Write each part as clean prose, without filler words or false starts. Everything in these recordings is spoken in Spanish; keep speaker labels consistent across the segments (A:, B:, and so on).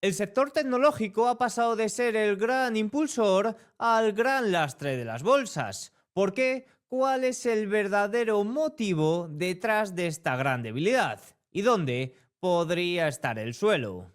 A: El sector tecnológico ha pasado de ser el gran impulsor al gran lastre de las bolsas. ¿Por qué? ¿Cuál es el verdadero motivo detrás de esta gran debilidad? ¿Y dónde podría estar el suelo?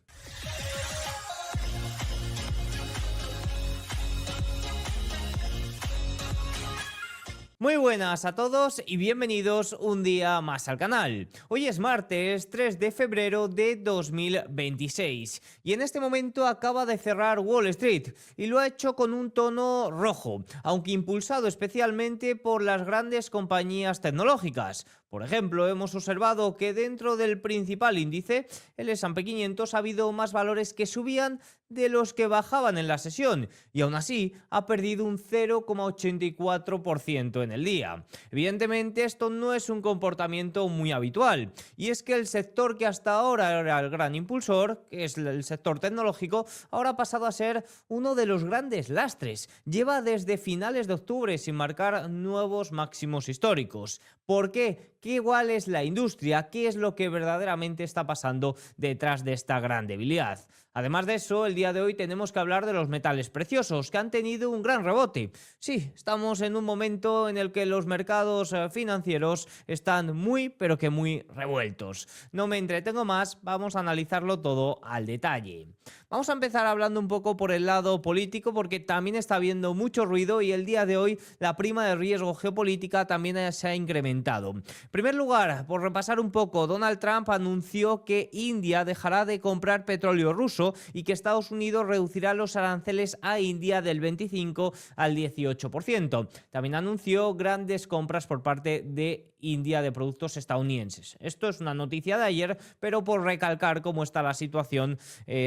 A: Muy buenas a todos y bienvenidos un día más al canal. Hoy es martes 3 de febrero de 2026 y en este momento acaba de cerrar Wall Street y lo ha hecho con un tono rojo, aunque impulsado especialmente por las grandes compañías tecnológicas. Por ejemplo, hemos observado que dentro del principal índice, el S&P 500, ha habido más valores que subían de los que bajaban en la sesión y aún así ha perdido un 0,84% en el día. Evidentemente esto no es un comportamiento muy habitual y es que el sector que hasta ahora era el gran impulsor, que es el sector tecnológico, ahora ha pasado a ser uno de los grandes lastres. Lleva desde finales de octubre sin marcar nuevos máximos históricos. ¿Por qué? ¿Qué igual es la industria? ¿Qué es lo que verdaderamente está pasando detrás de esta gran debilidad? Además de eso, el día de hoy tenemos que hablar de los metales preciosos, que han tenido un gran rebote. Sí, estamos en un momento en el que los mercados financieros están muy, pero que muy revueltos. No me entretengo más, vamos a analizarlo todo al detalle. Vamos a empezar hablando un poco por el lado político, porque también está habiendo mucho ruido y el día de hoy la prima de riesgo geopolítica también se ha incrementado. En primer lugar, por repasar un poco, Donald Trump anunció que India dejará de comprar petróleo ruso y que Estados Unidos reducirá los aranceles a India del 25 al 18%. También anunció grandes compras por parte de India de productos estadounidenses. Esto es una noticia de ayer, pero por recalcar cómo está la situación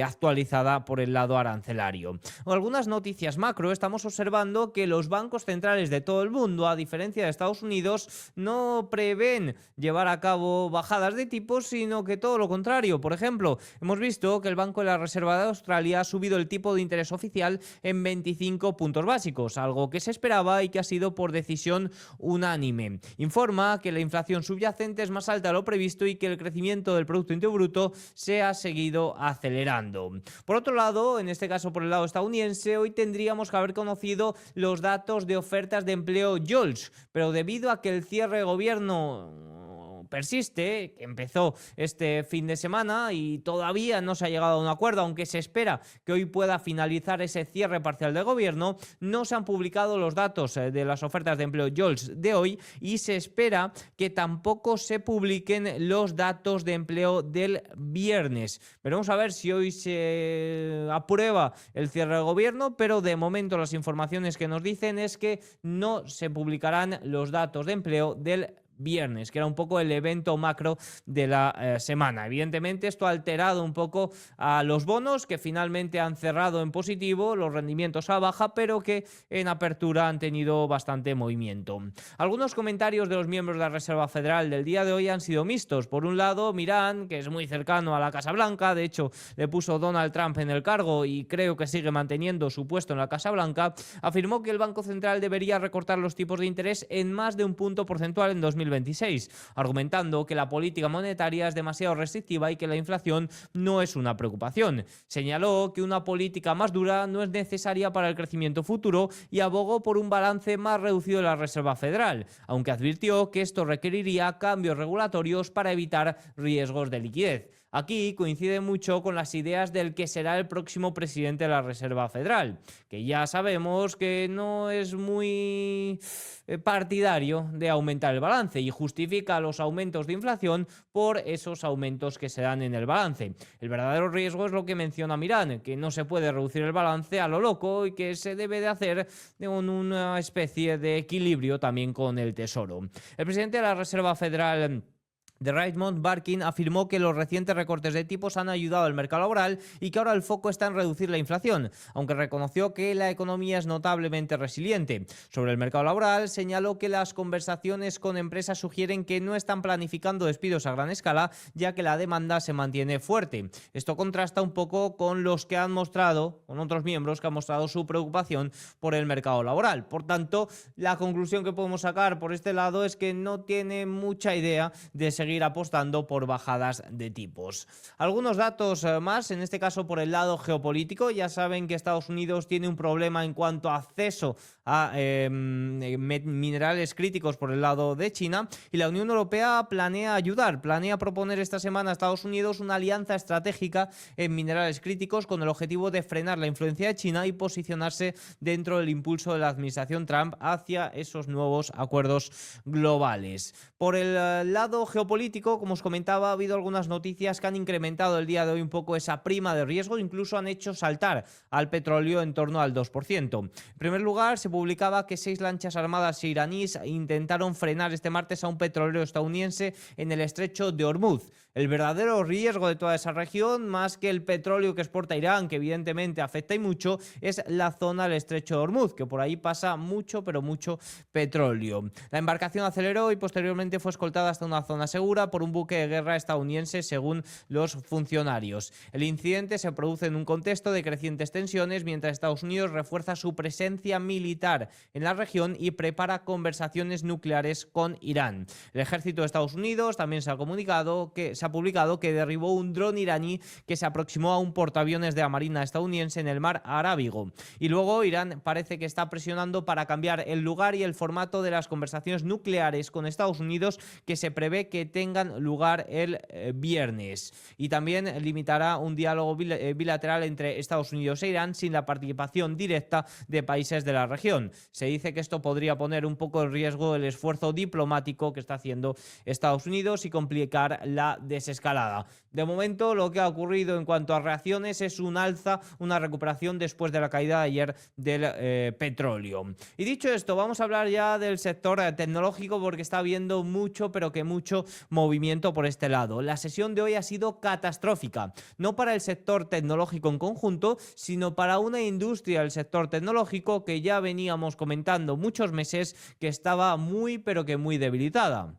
A: actualizada por el lado arancelario. Algunas noticias macro: estamos observando que los bancos centrales de todo el mundo, a diferencia de Estados Unidos, no prevén llevar a cabo bajadas de tipos, sino que todo lo contrario. Por ejemplo, hemos visto que el Banco de la Reserva de Australia ha subido el tipo de interés oficial en 25 puntos básicos, algo que se esperaba y que ha sido por decisión unánime. Informa que la inflación subyacente es más alta de lo previsto y que el crecimiento del Producto Interior Bruto se ha seguido acelerando. Por otro lado, en este caso por el lado estadounidense, hoy tendríamos que haber conocido los datos de ofertas de empleo JOLTS, pero debido a que el cierre de gobierno persiste, que empezó este fin de semana y todavía no se ha llegado a un acuerdo, aunque se espera que hoy pueda finalizar ese cierre parcial de gobierno, no se han publicado los datos de las ofertas de empleo JOLTS de hoy y se espera que tampoco se publiquen los datos de empleo del viernes. Veremos a ver si hoy se aprueba el cierre del gobierno, pero de momento las informaciones que nos dicen es que no se publicarán los datos de empleo del viernes, que era un poco el evento macro de la semana. Evidentemente esto ha alterado un poco a los bonos, que finalmente han cerrado en positivo, los rendimientos a baja, pero que en apertura han tenido bastante movimiento. Algunos comentarios de los miembros de la Reserva Federal del día de hoy han sido mixtos. Por un lado, Miran, que es muy cercano a la Casa Blanca, de hecho le puso Donald Trump en el cargo y creo que sigue manteniendo su puesto en la Casa Blanca, afirmó que el Banco Central debería recortar los tipos de interés en más de un punto porcentual en 2026, argumentando que la política monetaria es demasiado restrictiva y que la inflación no es una preocupación. Señaló que una política más dura no es necesaria para el crecimiento futuro y abogó por un balance más reducido de la Reserva Federal, aunque advirtió que esto requeriría cambios regulatorios para evitar riesgos de liquidez. Aquí coincide mucho con las ideas del que será el próximo presidente de la Reserva Federal, que ya sabemos que no es muy partidario de aumentar el balance y justifica los aumentos de inflación por esos aumentos que se dan en el balance. El verdadero riesgo es lo que menciona Miran, que no se puede reducir el balance a lo loco y que se debe de hacer con una especie de equilibrio también con el Tesoro. El presidente de la Reserva Federal de Raymond Barkin afirmó que los recientes recortes de tipos han ayudado al mercado laboral y que ahora el foco está en reducir la inflación, aunque reconoció que la economía es notablemente resiliente. Sobre el mercado laboral, señaló que las conversaciones con empresas sugieren que no están planificando despidos a gran escala, ya que la demanda se mantiene fuerte. Esto contrasta un poco con los que han mostrado, con otros miembros que han mostrado su preocupación por el mercado laboral. Por tanto, la conclusión que podemos sacar por este lado es que no tiene mucha idea de seguir seguir apostando por bajadas de tipos. Algunos datos más, en este caso por el lado geopolítico. Ya saben que Estados Unidos tiene un problema en cuanto a acceso a minerales críticos por el lado de China, y la Unión Europea planea proponer esta semana a Estados Unidos una alianza estratégica en minerales críticos con el objetivo de frenar la influencia de China y posicionarse dentro del impulso de la administración Trump hacia esos nuevos acuerdos globales. Por el lado geopolítico, como os comentaba, ha habido algunas noticias que han incrementado el día de hoy un poco esa prima de riesgo, incluso han hecho saltar al petróleo en torno al 2%. En primer lugar, se publicaba que 6 lanchas armadas iraníes intentaron frenar este martes a un petrolero estadounidense en el estrecho de Hormuz. El verdadero riesgo de toda esa región, más que el petróleo que exporta Irán, que evidentemente afecta y mucho, es la zona del estrecho de Hormuz, que por ahí pasa mucho, pero mucho petróleo. La embarcación aceleró y posteriormente fue escoltada hasta una zona segura por un buque de guerra estadounidense, según los funcionarios. El incidente se produce en un contexto de crecientes tensiones, mientras Estados Unidos refuerza su presencia militar en la región y prepara conversaciones nucleares con Irán. El ejército de Estados Unidos también se ha publicado que derribó un dron iraní que se aproximó a un portaaviones de la Marina estadounidense en el mar Arábigo. Y luego Irán parece que está presionando para cambiar el lugar y el formato de las conversaciones nucleares con Estados Unidos, que se prevé que tengan lugar el viernes. Y también limitará un diálogo bilateral entre Estados Unidos e Irán sin la participación directa de países de la región. Se dice que esto podría poner un poco en riesgo el esfuerzo diplomático que está haciendo Estados Unidos y complicar la desescalada. De momento, lo que ha ocurrido en cuanto a reacciones es un alza, una recuperación después de la caída de ayer del petróleo. Y dicho esto, vamos a hablar ya del sector tecnológico, porque está habiendo mucho, pero que mucho movimiento por este lado. La sesión de hoy ha sido catastrófica, no para el sector tecnológico en conjunto, sino para una industria del sector tecnológico que ya veníamos comentando muchos meses que estaba muy, pero que muy debilitada.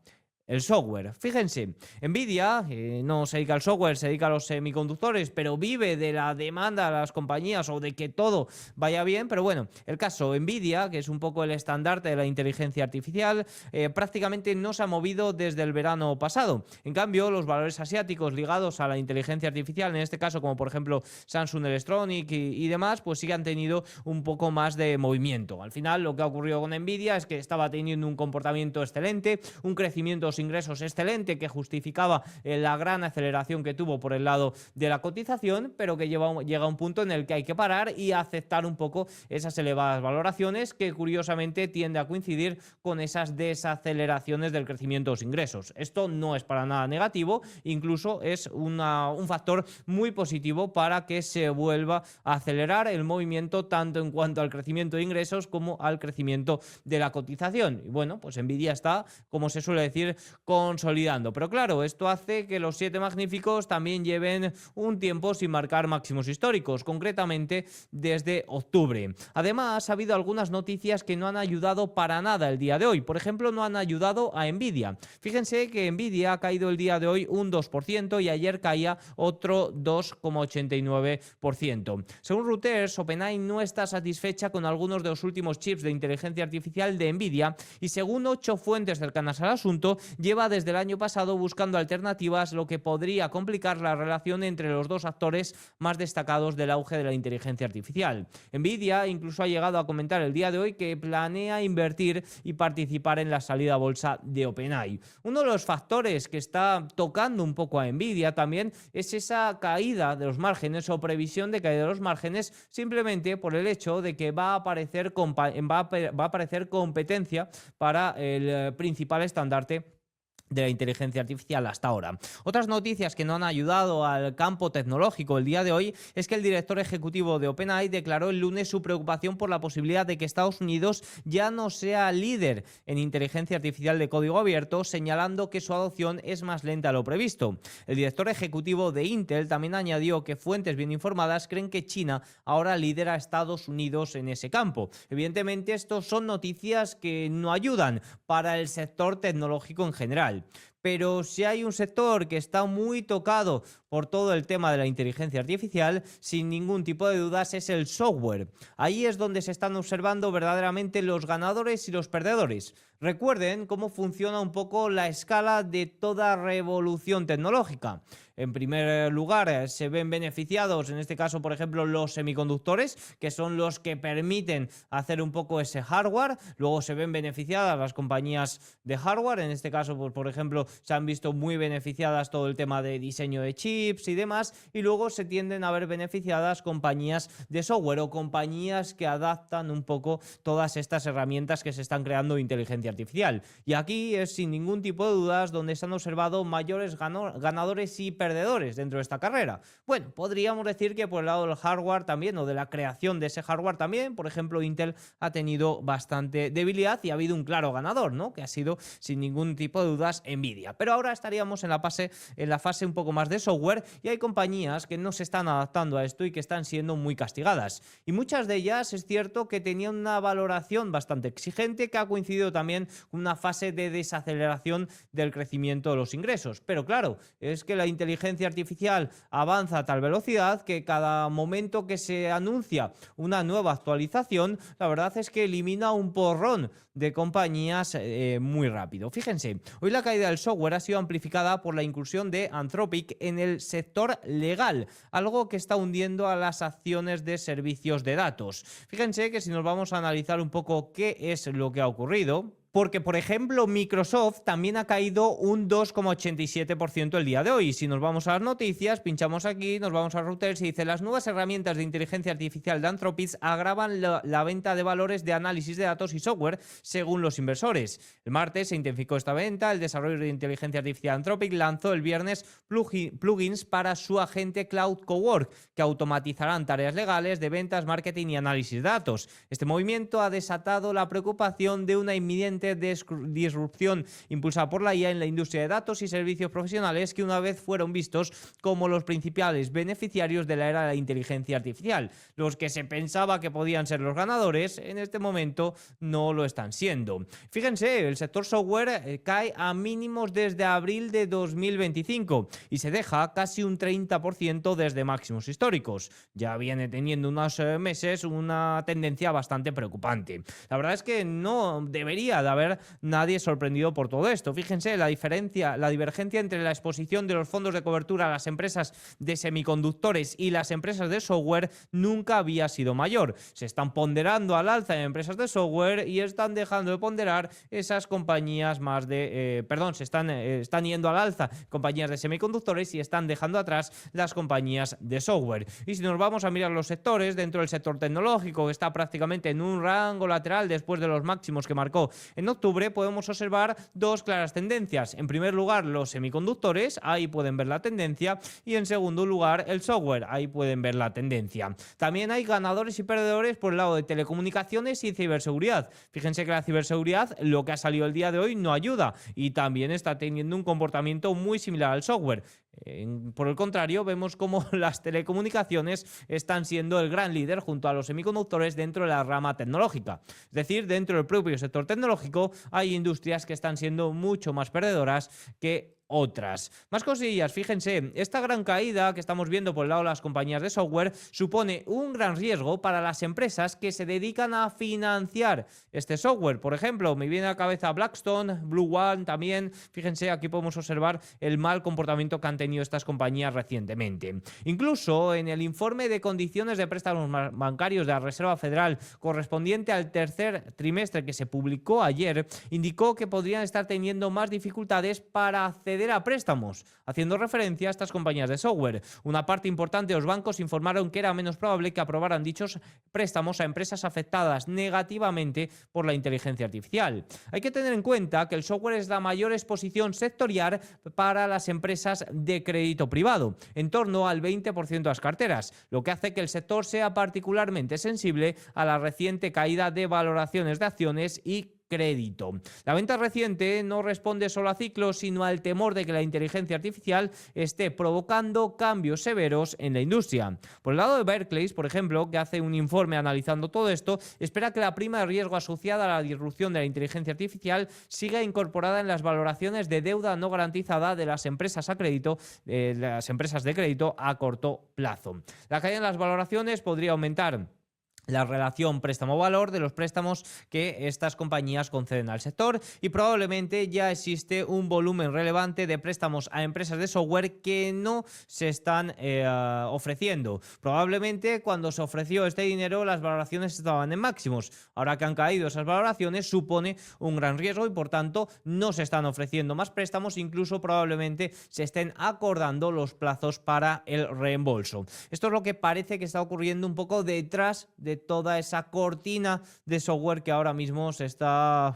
A: El software. Fíjense, Nvidia no se dedica al software, se dedica a los semiconductores, pero vive de la demanda de las compañías o de que todo vaya bien. Pero bueno, el caso Nvidia, que es un poco el estandarte de la inteligencia artificial, prácticamente no se ha movido desde el verano pasado. En cambio, los valores asiáticos ligados a la inteligencia artificial, en este caso como por ejemplo Samsung Electronics y demás, pues sí que han tenido un poco más de movimiento. Al final, lo que ha ocurrido con Nvidia es que estaba teniendo un comportamiento excelente, un crecimiento ingresos excelente que justificaba la gran aceleración que tuvo por el lado de la cotización, pero que llega a un punto en el que hay que parar y aceptar un poco esas elevadas valoraciones, que curiosamente tiende a coincidir con esas desaceleraciones del crecimiento de los ingresos. Esto no es para nada negativo, incluso es un factor muy positivo para que se vuelva a acelerar el movimiento tanto en cuanto al crecimiento de ingresos como al crecimiento de la cotización. Y bueno, pues Nvidia está, como se suele decir, consolidando. Pero claro, esto hace que los 7 magníficos también lleven un tiempo sin marcar máximos históricos, concretamente desde octubre. Además, ha habido algunas noticias que no han ayudado para nada el día de hoy. Por ejemplo, no han ayudado a Nvidia. Fíjense que Nvidia ha caído el día de hoy un 2% y ayer caía otro 2,89%. Según Reuters, OpenAI no está satisfecha con algunos de los últimos chips de inteligencia artificial de Nvidia y, según 8 fuentes cercanas al asunto, lleva desde el año pasado buscando alternativas, lo que podría complicar la relación entre los dos actores más destacados del auge de la inteligencia artificial. Nvidia incluso ha llegado a comentar el día de hoy que planea invertir y participar en la salida a bolsa de OpenAI. Uno de los factores que está tocando un poco a Nvidia también es esa caída de los márgenes o previsión de caída de los márgenes, simplemente por el hecho de que va a aparecer competencia para el principal estandarte de la inteligencia artificial hasta ahora. Otras noticias que no han ayudado al campo tecnológico el día de hoy es que el director ejecutivo de OpenAI declaró el lunes su preocupación por la posibilidad de que Estados Unidos ya no sea líder en inteligencia artificial de código abierto, señalando que su adopción es más lenta de lo previsto. El director ejecutivo de Intel también añadió que fuentes bien informadas creen que China ahora lidera a Estados Unidos en ese campo. Evidentemente, estos son noticias que no ayudan para el sector tecnológico en general. Pero si hay un sector que está muy tocado por todo el tema de la inteligencia artificial, sin ningún tipo de dudas es el software. Ahí es donde se están observando verdaderamente los ganadores y los perdedores. Recuerden cómo funciona un poco la escala de toda revolución tecnológica. En primer lugar, se ven beneficiados, en este caso, por ejemplo, los semiconductores, que son los que permiten hacer un poco ese hardware. Luego se ven beneficiadas las compañías de hardware. En este caso, pues, por ejemplo, se han visto muy beneficiadas todo el tema de diseño de chips y demás. Y luego se tienden a ver beneficiadas compañías de software o compañías que adaptan un poco todas estas herramientas que se están creando de inteligencia artificial. Y aquí es sin ningún tipo de dudas donde se han observado mayores ganadores y perdedores dentro de esta carrera. Bueno, podríamos decir que por el lado del hardware también, o de la creación de ese hardware también, por ejemplo, Intel ha tenido bastante debilidad y ha habido un claro ganador, ¿no? Que ha sido sin ningún tipo de dudas Nvidia. Pero ahora estaríamos en la fase un poco más de software y hay compañías que no se están adaptando a esto y que están siendo muy castigadas. Y muchas de ellas es cierto que tenían una valoración bastante exigente que ha coincidido también con una fase de desaceleración del crecimiento de los ingresos. Pero claro, es que la inteligencia artificial avanza a tal velocidad que cada momento que se anuncia una nueva actualización, la verdad es que elimina un porrón de compañías muy rápido. Fíjense, hoy la caída del software ha sido amplificada por la incursión de Anthropic en el sector legal, algo que está hundiendo a las acciones de servicios de datos. Fíjense que si nos vamos a analizar un poco qué es lo que ha ocurrido, porque, por ejemplo, Microsoft también ha caído un 2,87% el día de hoy. Si nos vamos a las noticias, pinchamos aquí, nos vamos a routers y dice: las nuevas herramientas de inteligencia artificial de Anthropic agravan la venta de valores de análisis de datos y software según los inversores. El martes se intensificó esta venta. El desarrollo de inteligencia artificial Anthropic lanzó el viernes plugins para su agente Cloud Cowork que automatizarán tareas legales de ventas, marketing y análisis de datos. Este movimiento ha desatado la preocupación de una inminente disrupción impulsada por la IA en la industria de datos y servicios profesionales, que una vez fueron vistos como los principales beneficiarios de la era de la inteligencia artificial. Los que se pensaba que podían ser los ganadores, en este momento no lo están siendo. Fíjense, el sector software cae a mínimos desde abril de 2025 y se deja casi un 30% desde máximos históricos. Ya viene teniendo unos meses una tendencia bastante preocupante. La verdad es que no debería de haber nadie sorprendido por todo esto. Fíjense, la divergencia entre la exposición de los fondos de cobertura a las empresas de semiconductores y las empresas de software nunca había sido mayor. Se están ponderando al alza en empresas de software y están dejando de ponderar esas compañías más de... están yendo al alza compañías de semiconductores y están dejando atrás las compañías de software. Y si nos vamos a mirar los sectores, dentro del sector tecnológico, que está prácticamente en un rango lateral después de los máximos que marcó en octubre, podemos observar dos claras tendencias. En primer lugar, los semiconductores, ahí pueden ver la tendencia, y en segundo lugar, el software, ahí pueden ver la tendencia. También hay ganadores y perdedores por el lado de telecomunicaciones y ciberseguridad. Fíjense que la ciberseguridad, lo que ha salido el día de hoy, no ayuda y también está teniendo un comportamiento muy similar al software. Por el contrario, vemos cómo las telecomunicaciones están siendo el gran líder junto a los semiconductores dentro de la rama tecnológica. Es decir, dentro del propio sector tecnológico hay industrias que están siendo mucho más perdedoras que otras. Más cosillas, fíjense, esta gran caída que estamos viendo por el lado de las compañías de software supone un gran riesgo para las empresas que se dedican a financiar este software. Por ejemplo, me viene a la cabeza Blackstone, Blue One también. Fíjense, aquí podemos observar el mal comportamiento que han tenido estas compañías recientemente. Incluso en el informe de condiciones de préstamos bancarios de la Reserva Federal correspondiente al tercer trimestre que se publicó ayer, indicó que podrían estar teniendo más dificultades para acceder a préstamos, haciendo referencia a estas compañías de software. Una parte importante de los bancos informaron que era menos probable que aprobaran dichos préstamos a empresas afectadas negativamente por la inteligencia artificial. Hay que tener en cuenta que el software es la mayor exposición sectorial para las empresas de crédito privado, en torno al 20% de las carteras, lo que hace que el sector sea particularmente sensible a la reciente caída de valoraciones de acciones y crédito. La venta reciente no responde solo a ciclos, sino al temor de que la inteligencia artificial esté provocando cambios severos en la industria. Por el lado de Barclays, por ejemplo, que hace un informe analizando todo esto, espera que la prima de riesgo asociada a la disrupción de la inteligencia artificial siga incorporada en las valoraciones de deuda no garantizada de las empresas de crédito a corto plazo. La caída en las valoraciones podría aumentar la relación préstamo-valor de los préstamos que estas compañías conceden al sector, y probablemente ya existe un volumen relevante de préstamos a empresas de software que no se están ofreciendo. Probablemente cuando se ofreció este dinero las valoraciones estaban en máximos. Ahora que han caído esas valoraciones supone un gran riesgo y por tanto no se están ofreciendo más préstamos, incluso probablemente se estén acordando los plazos para el reembolso. Esto es lo que parece que está ocurriendo un poco detrás de toda esa cortina de software que ahora mismo se está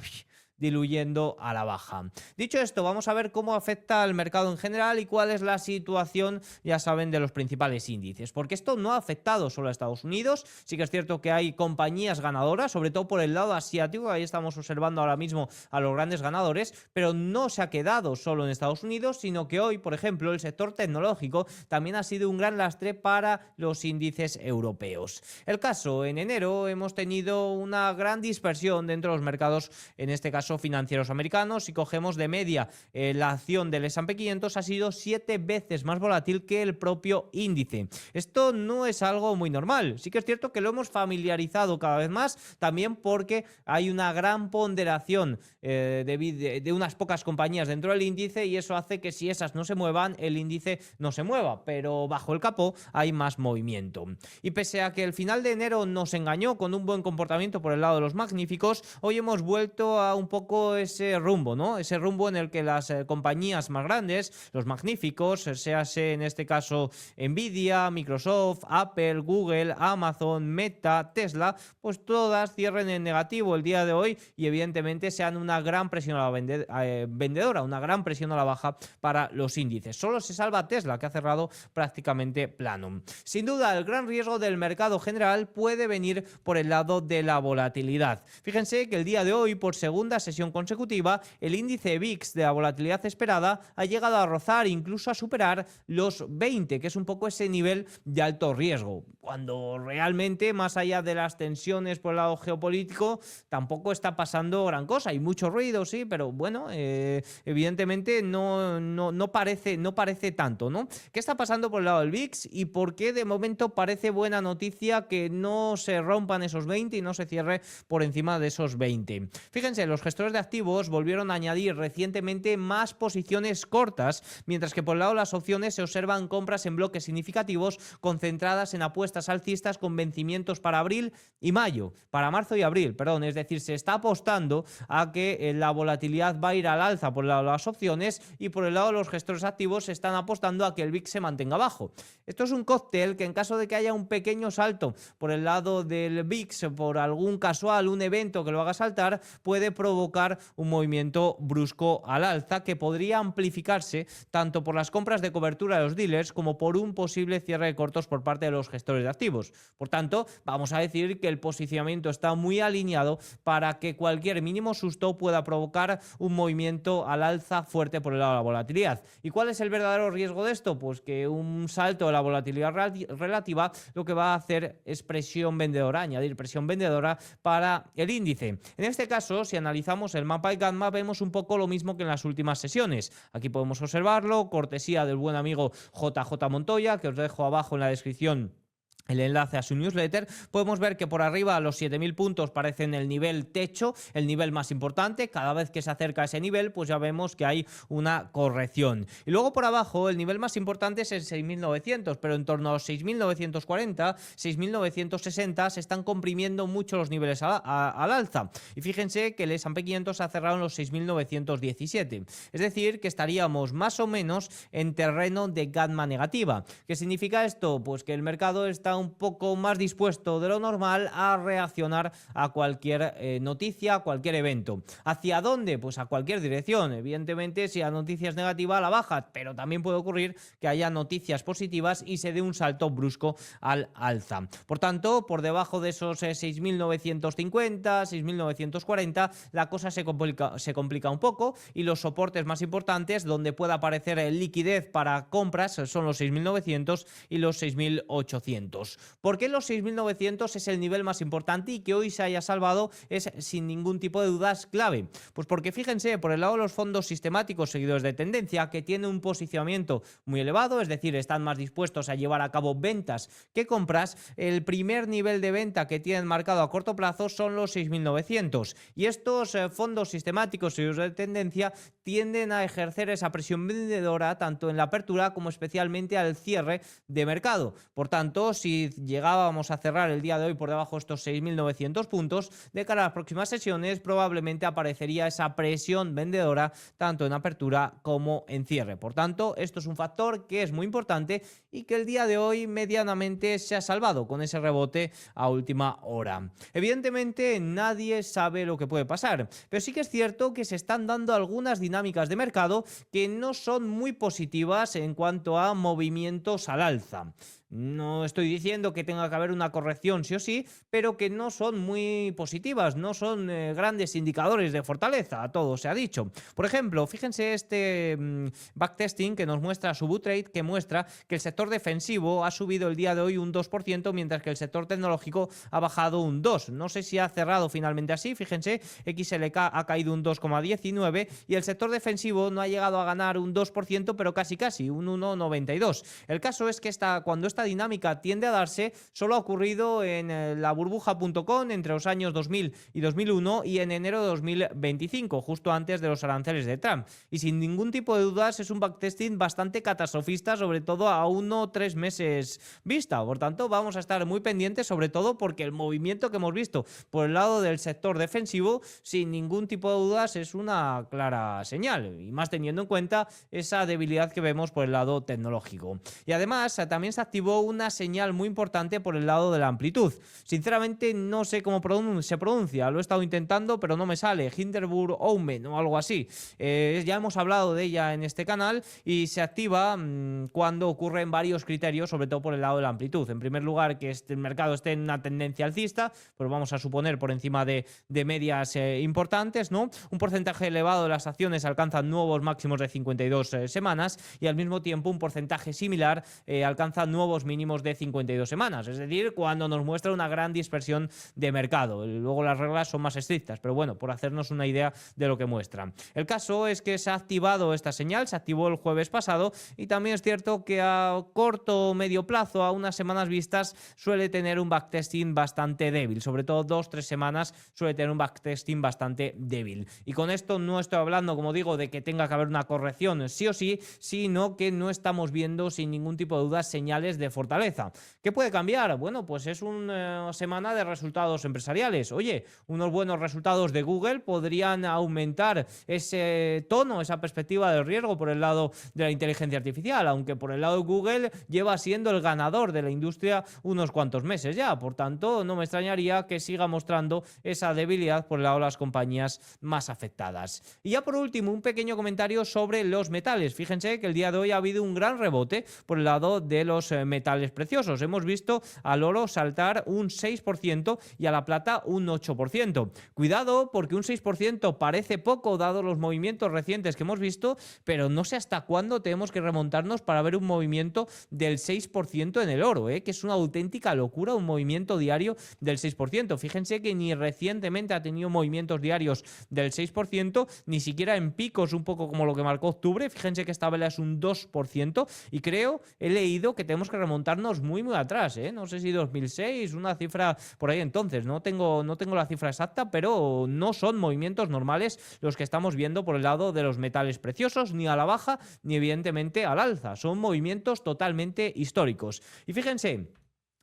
A: diluyendo a la baja. Dicho esto, vamos a ver cómo afecta al mercado en general y cuál es la situación, ya saben, de los principales índices, porque esto no ha afectado solo a Estados Unidos. Sí que es cierto que hay compañías ganadoras, sobre todo por el lado asiático, ahí estamos observando ahora mismo a los grandes ganadores, pero no se ha quedado solo en Estados Unidos, sino que hoy, por ejemplo, el sector tecnológico también ha sido un gran lastre para los índices europeos. El caso, en enero hemos tenido una gran dispersión dentro de los mercados, en este caso financieros americanos. Si cogemos de media, la acción del S&P 500 ha sido 7 veces más volátil que el propio índice. Esto no es algo muy normal. Sí que es cierto que lo hemos familiarizado cada vez más, también porque hay una gran ponderación de unas pocas compañías dentro del índice, y eso hace que si esas no se muevan, el índice no se mueva, pero bajo el capó hay más movimiento. Y pese a que el final de enero nos engañó con un buen comportamiento por el lado de los magníficos, hoy hemos vuelto a un poco ese rumbo, ¿no? Ese rumbo en el que las compañías más grandes, los magníficos, séase en este caso Nvidia, Microsoft, Apple, Google, Amazon, Meta, Tesla, pues todas cierren en negativo el día de hoy y evidentemente sean una gran presión a la vendedora, una gran presión a la baja para los índices. Solo se salva Tesla, que ha cerrado prácticamente plano. Sin duda, el gran riesgo del mercado general puede venir por el lado de la volatilidad. Fíjense que el día de hoy, por segunda sesión consecutiva, el índice VIX de la volatilidad esperada ha llegado a rozar, incluso a superar los 20, que es un poco ese nivel de alto riesgo, cuando realmente, más allá de las tensiones por el lado geopolítico, tampoco está pasando gran cosa. Hay mucho ruido, sí, pero bueno, evidentemente no parece tanto, ¿no? ¿Qué está pasando por el lado del VIX y por qué de momento parece buena noticia que no se rompan esos 20 y no se cierre por encima de esos 20? Fíjense, los gestores de activos volvieron a añadir recientemente más posiciones cortas, mientras que por el lado de las opciones se observan compras en bloques significativos concentradas en apuestas alcistas con vencimientos para marzo y abril, perdón. Es decir, se está apostando a que la volatilidad va a ir al alza por el lado de las opciones, y por el lado de los gestores activos se están apostando a que el VIX se mantenga bajo. Esto es un cóctel que, en caso de que haya un pequeño salto por el lado del VIX, por algún casual, un evento que lo haga saltar, puede provocar un movimiento brusco al alza que podría amplificarse tanto por las compras de cobertura de los dealers como por un posible cierre de cortos por parte de los gestores de activos. Por tanto, vamos a decir que el posicionamiento está muy alineado para que cualquier mínimo susto pueda provocar un movimiento al alza fuerte por el lado de la volatilidad. ¿Y cuál es el verdadero riesgo de esto? Pues que un salto de la volatilidad relativa lo que va a hacer es presión vendedora, añadir presión vendedora para el índice. En este caso, si analizamos el mapa de Gamma, vemos un poco lo mismo que en las últimas sesiones. Aquí podemos observarlo, cortesía del buen amigo JJ Montoya, que os dejo abajo en la descripción el enlace a su newsletter. Podemos ver que por arriba los 7.000 puntos parecen el nivel techo, el nivel más importante. Cada vez que se acerca a ese nivel, pues ya vemos que hay una corrección. Y luego por abajo, el nivel más importante es el 6.900, pero en torno a los 6.940, 6.960 se están comprimiendo mucho los niveles al alza. Y fíjense que el S&P 500 ha cerrado en los 6.917. Es decir, que estaríamos más o menos en terreno de gamma negativa. ¿Qué significa esto? Pues que el mercado está un poco más dispuesto de lo normal a reaccionar a cualquier noticia, a cualquier evento. ¿Hacia dónde? Pues a cualquier dirección. Evidentemente, si la noticia es negativa, a la baja, pero también puede ocurrir que haya noticias positivas y se dé un salto brusco al alza. Por tanto, por debajo de esos 6.950, 6.940, la cosa se complica un poco, y los soportes más importantes donde pueda aparecer liquidez para compras son los 6.900 y los 6.800. ¿Por qué los 6.900 es el nivel más importante y que hoy se haya salvado es sin ningún tipo de dudas clave? Pues porque fíjense, por el lado de los fondos sistemáticos seguidores de tendencia, que tienen un posicionamiento muy elevado, es decir, están más dispuestos a llevar a cabo ventas que compras, el primer nivel de venta que tienen marcado a corto plazo son los 6.900, y estos fondos sistemáticos seguidores de tendencia tienden a ejercer esa presión vendedora tanto en la apertura como especialmente al cierre de mercado. Por tanto, si llegábamos a cerrar el día de hoy por debajo de estos 6.900 puntos, de cara a las próximas sesiones probablemente aparecería esa presión vendedora tanto en apertura como en cierre. Por tanto, esto es un factor que es muy importante y que el día de hoy medianamente se ha salvado con ese rebote a última hora. Evidentemente nadie sabe lo que puede pasar, pero sí que es cierto que se están dando algunas dinámicas de mercado que no son muy positivas en cuanto a movimientos al alza. No estoy diciendo que tenga que haber una corrección sí o sí, pero que no son muy positivas, no son grandes indicadores de fortaleza, todo se ha dicho. Por ejemplo, fíjense este backtesting que nos muestra Subutrade, que muestra que el sector defensivo ha subido el día de hoy un 2%, mientras que el sector tecnológico ha bajado un 2%. No sé si ha cerrado finalmente así, fíjense, XLK ha caído un 2,19% y el sector defensivo no ha llegado a ganar un 2%, pero casi, un 1,92%. El caso es que cuando esta dinámica tiende a darse, solo ha ocurrido en la burbuja.com entre los años 2000 y 2001 y en enero de 2025, justo antes de los aranceles de Trump. Y sin ningún tipo de dudas es un backtesting bastante catastrofista, sobre todo a 1 o 3 meses vista. Por tanto, vamos a estar muy pendientes, sobre todo porque el movimiento que hemos visto por el lado del sector defensivo, sin ningún tipo de dudas, es una clara señal, y más teniendo en cuenta esa debilidad que vemos por el lado tecnológico. Y además, también se activó una señal muy importante por el lado de la amplitud. Sinceramente no sé cómo se pronuncia, lo he estado intentando pero no me sale, Hindenburg Omen o algo así. Ya hemos hablado de ella en este canal y se activa cuando ocurren varios criterios, sobre todo por el lado de la amplitud. En primer lugar, que el mercado esté en una tendencia alcista, pues vamos a suponer por encima de medias importantes, ¿no? Un porcentaje elevado de las acciones alcanzan nuevos máximos de 52 semanas y al mismo tiempo un porcentaje similar alcanza nuevos mínimos de 52 semanas, es decir, cuando nos muestra una gran dispersión de mercado. Luego las reglas son más estrictas, pero bueno, por hacernos una idea de lo que muestra. El caso es que se ha activado esta señal, se activó el jueves pasado, y también es cierto que a corto o medio plazo, a unas semanas vistas, suele tener un backtesting bastante débil, sobre todo 2-3 semanas suele tener un backtesting bastante débil. Y con esto no estoy hablando, como digo, de que tenga que haber una corrección sí o sí, sino que no estamos viendo sin ningún tipo de duda señales de fortaleza. ¿Qué puede cambiar? Bueno, pues es una semana de resultados empresariales. Oye, unos buenos resultados de Google podrían aumentar ese tono, esa perspectiva de riesgo por el lado de la inteligencia artificial, aunque por el lado de Google lleva siendo el ganador de la industria unos cuantos meses ya. Por tanto, no me extrañaría que siga mostrando esa debilidad por el lado de las compañías más afectadas. Y ya por último, un pequeño comentario sobre los metales. Fíjense que el día de hoy ha habido un gran rebote por el lado de los metales preciosos. Hemos visto al oro saltar un 6% y a la plata un 8%. Cuidado, porque un 6% parece poco dado los movimientos recientes que hemos visto, pero no sé hasta cuándo tenemos que remontarnos para ver un movimiento del 6% en el oro, que es una auténtica locura, un movimiento diario del 6%. Fíjense que ni recientemente ha tenido movimientos diarios del 6%, ni siquiera en picos un poco como lo que marcó octubre. Fíjense que esta vela es un 2% y he leído que tenemos que remontarnos muy atrás, no sé si 2006, una cifra por ahí entonces, no tengo la cifra exacta, pero no son movimientos normales los que estamos viendo por el lado de los metales preciosos, ni a la baja, ni evidentemente al alza, son movimientos totalmente históricos. Y fíjense,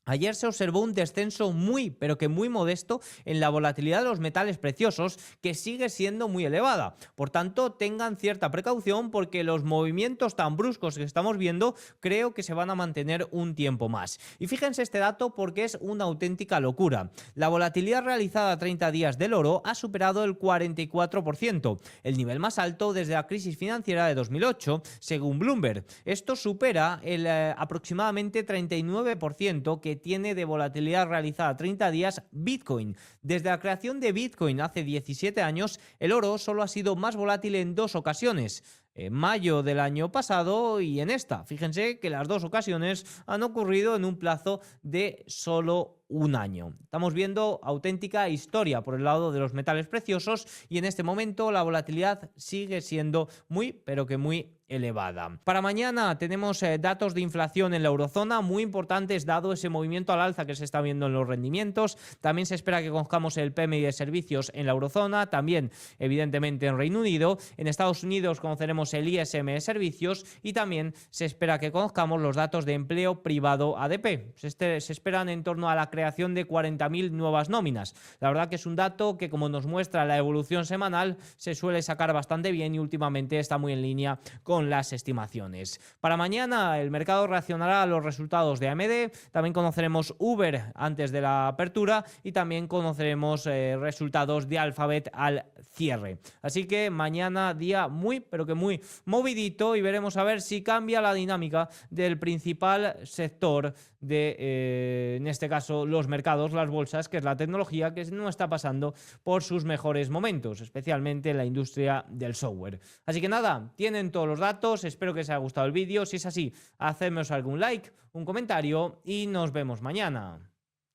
A: Ayer se observó un descenso muy, pero que muy modesto en la volatilidad de los metales preciosos, que sigue siendo muy elevada. Por tanto, tengan cierta precaución porque los movimientos tan bruscos que estamos viendo creo que se van a mantener un tiempo más. Y fíjense este dato porque es una auténtica locura. La volatilidad realizada a 30 días del oro ha superado el 44%, el nivel más alto desde la crisis financiera de 2008, según Bloomberg. Esto supera el aproximadamente 39% que tiene de volatilidad realizada a 30 días Bitcoin. Desde la creación de Bitcoin hace 17 años, el oro solo ha sido más volátil en dos ocasiones. En mayo del año pasado y en esta. Fíjense que las dos ocasiones han ocurrido en un plazo de solo un año. Estamos viendo auténtica historia por el lado de los metales preciosos y en este momento la volatilidad sigue siendo muy, pero que muy elevada. Para mañana tenemos datos de inflación en la eurozona muy importantes dado ese movimiento al alza que se está viendo en los rendimientos. También se espera que conozcamos el PMI de servicios en la eurozona, también evidentemente en Reino Unido. En Estados Unidos conoceremos el ISM de servicios y también se espera que conozcamos los datos de empleo privado ADP. Se esperan en torno a la creación de 40.000 nuevas nóminas. La verdad que es un dato que, como nos muestra la evolución semanal, se suele sacar bastante bien y últimamente está muy en línea con las estimaciones. Para mañana el mercado reaccionará a los resultados de AMD, también conoceremos Uber antes de la apertura y también conoceremos resultados de Alphabet al cierre. Así que mañana día muy, pero que muy movidito y veremos a ver si cambia la dinámica del principal sector de, en este caso, los mercados, las bolsas, que es la tecnología, que no está pasando por sus mejores momentos, especialmente en la industria del software. Así que nada, tienen todos los datos, espero que os haya gustado el vídeo. Si es así, hacedme algún like, un comentario y nos vemos mañana.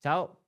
A: Chao.